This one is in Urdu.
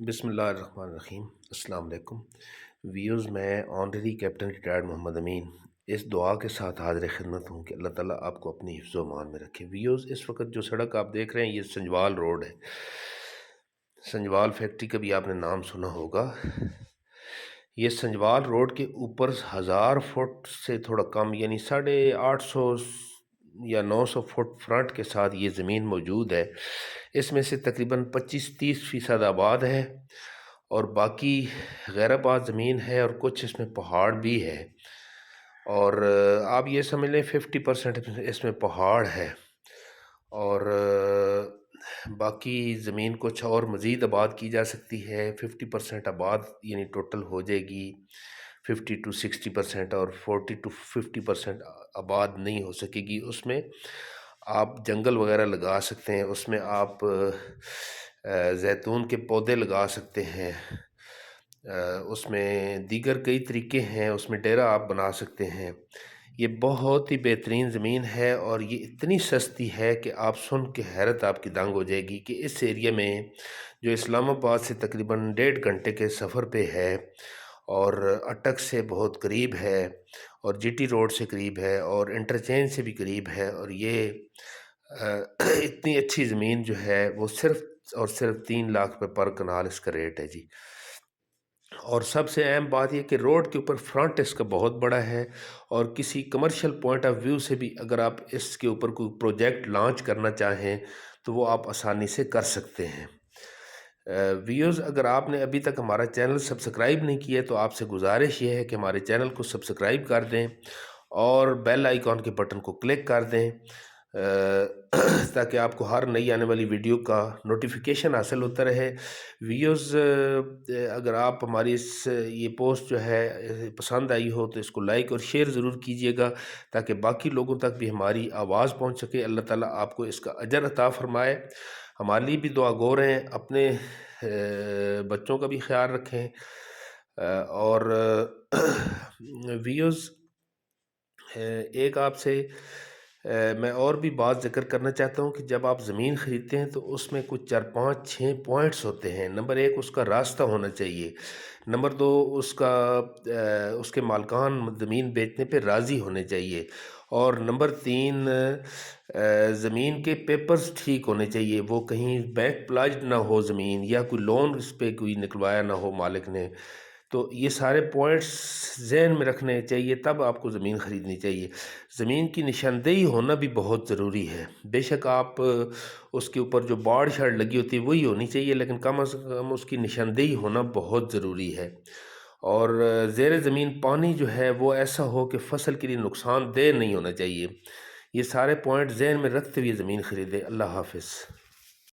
بسم اللہ الرحمن الرحیم۔ السلام علیکم ویوز، میں آنریری کیپٹن ریٹائرڈ محمد امین اس دعا کے ساتھ حاضر خدمت ہوں کہ اللہ تعالیٰ آپ کو اپنی حفظ و امان میں رکھے۔ ویوز، اس وقت جو سڑک آپ دیکھ رہے ہیں یہ سنجوال روڈ ہے۔ سنجوال فیکٹری کا بھی آپ نے نام سنا ہوگا۔ یہ سنجوال روڈ کے اوپر 1000 فٹ سے تھوڑا کم، یعنی 850 یا 900 فٹ فرنٹ کے ساتھ یہ زمین موجود ہے۔ اس میں سے تقریباً 25-30% آباد ہے اور باقی غیر آباد زمین ہے، اور کچھ اس میں پہاڑ بھی ہے، اور آپ یہ سمجھ لیں 50% اس میں پہاڑ ہے، اور باقی زمین کچھ اور مزید آباد کی جا سکتی ہے۔ 50% آباد یعنی ٹوٹل ہو جائے گی 50-60%، اور 40-50% آباد نہیں ہو سکے گی۔ اس میں آپ جنگل وغیرہ لگا سکتے ہیں، اس میں آپ زیتون کے پودے لگا سکتے ہیں، اس میں دیگر کئی طریقے ہیں، اس میں ڈیرا آپ بنا سکتے ہیں۔ یہ بہت ہی بہترین زمین ہے، اور یہ اتنی سستی ہے کہ آپ سن کے حیرت آپ کی دنگ ہو جائے گی کہ اس ایریا میں جو اسلام آباد سے تقریباً 1.5 گھنٹے کے سفر پہ ہے، اور اٹک سے بہت قریب ہے، اور جی ٹی روڈ سے قریب ہے، اور انٹرچینج سے بھی قریب ہے، اور یہ اتنی اچھی زمین جو ہے وہ صرف اور صرف 3 لاکھ روپے پر کنال اس کا ریٹ ہے جی۔ اور سب سے اہم بات یہ کہ روڈ کے اوپر فرنٹ اس کا بہت بڑا ہے، اور کسی کمرشل پوائنٹ آف ویو سے بھی اگر آپ اس کے اوپر کوئی پروجیکٹ لانچ کرنا چاہیں تو وہ آپ آسانی سے کر سکتے ہیں۔ ویوز، اگر آپ نے ابھی تک ہمارا چینل سبسکرائب نہیں کیا تو آپ سے گزارش یہ ہے کہ ہمارے چینل کو سبسکرائب کر دیں اور بیل آئیکن کے بٹن کو کلک کر دیں، تاکہ آپ کو ہر نئی آنے والی ویڈیو کا نوٹیفیکیشن حاصل ہوتا رہے۔ ویوز، اگر آپ ہماری یہ پوسٹ جو ہے پسند آئی ہو تو اس کو لائک اور شیئر ضرور کیجیے گا، تاکہ باقی لوگوں تک بھی ہماری آواز پہنچ سکے۔ اللہ تعالیٰ آپ کو اس کا اجر عطا فرمائے۔ ہمارے لیے بھی دعا گو رہیں، اپنے بچوں کا بھی خیال رکھیں۔ اور ویوز، ایک آپ سے میں اور بھی بات ذکر کرنا چاہتا ہوں کہ جب آپ زمین خریدتے ہیں تو اس میں کچھ 4-5-6 پوائنٹس ہوتے ہیں۔ نمبر 1، اس کا راستہ ہونا چاہیے۔ نمبر 2، اس کے مالکان زمین بیچنے پہ راضی ہونے چاہیے۔ اور نمبر 3، زمین کے پیپرز ٹھیک ہونے چاہیے، وہ کہیں بینک پلاجڈ نہ ہو زمین، یا کوئی لون اس پہ کوئی نکلوایا نہ ہو مالک نے۔ تو یہ سارے پوائنٹس ذہن میں رکھنے چاہیے، تب آپ کو زمین خریدنی چاہیے۔ زمین کی نشاندہی ہونا بھی بہت ضروری ہے۔ بے شک آپ اس کے اوپر جو باڑ شاڑ لگی ہوتی ہے وہی ہونی چاہیے، لیکن کم از کم اس کی نشاندہی ہونا بہت ضروری ہے۔ اور زیر زمین پانی جو ہے وہ ایسا ہو کہ فصل کے لیے نقصان دہ نہیں ہونا چاہیے۔ یہ سارے پوائنٹ ذہن میں رکھتے ہوئے زمین خریدیں۔ اللہ حافظ۔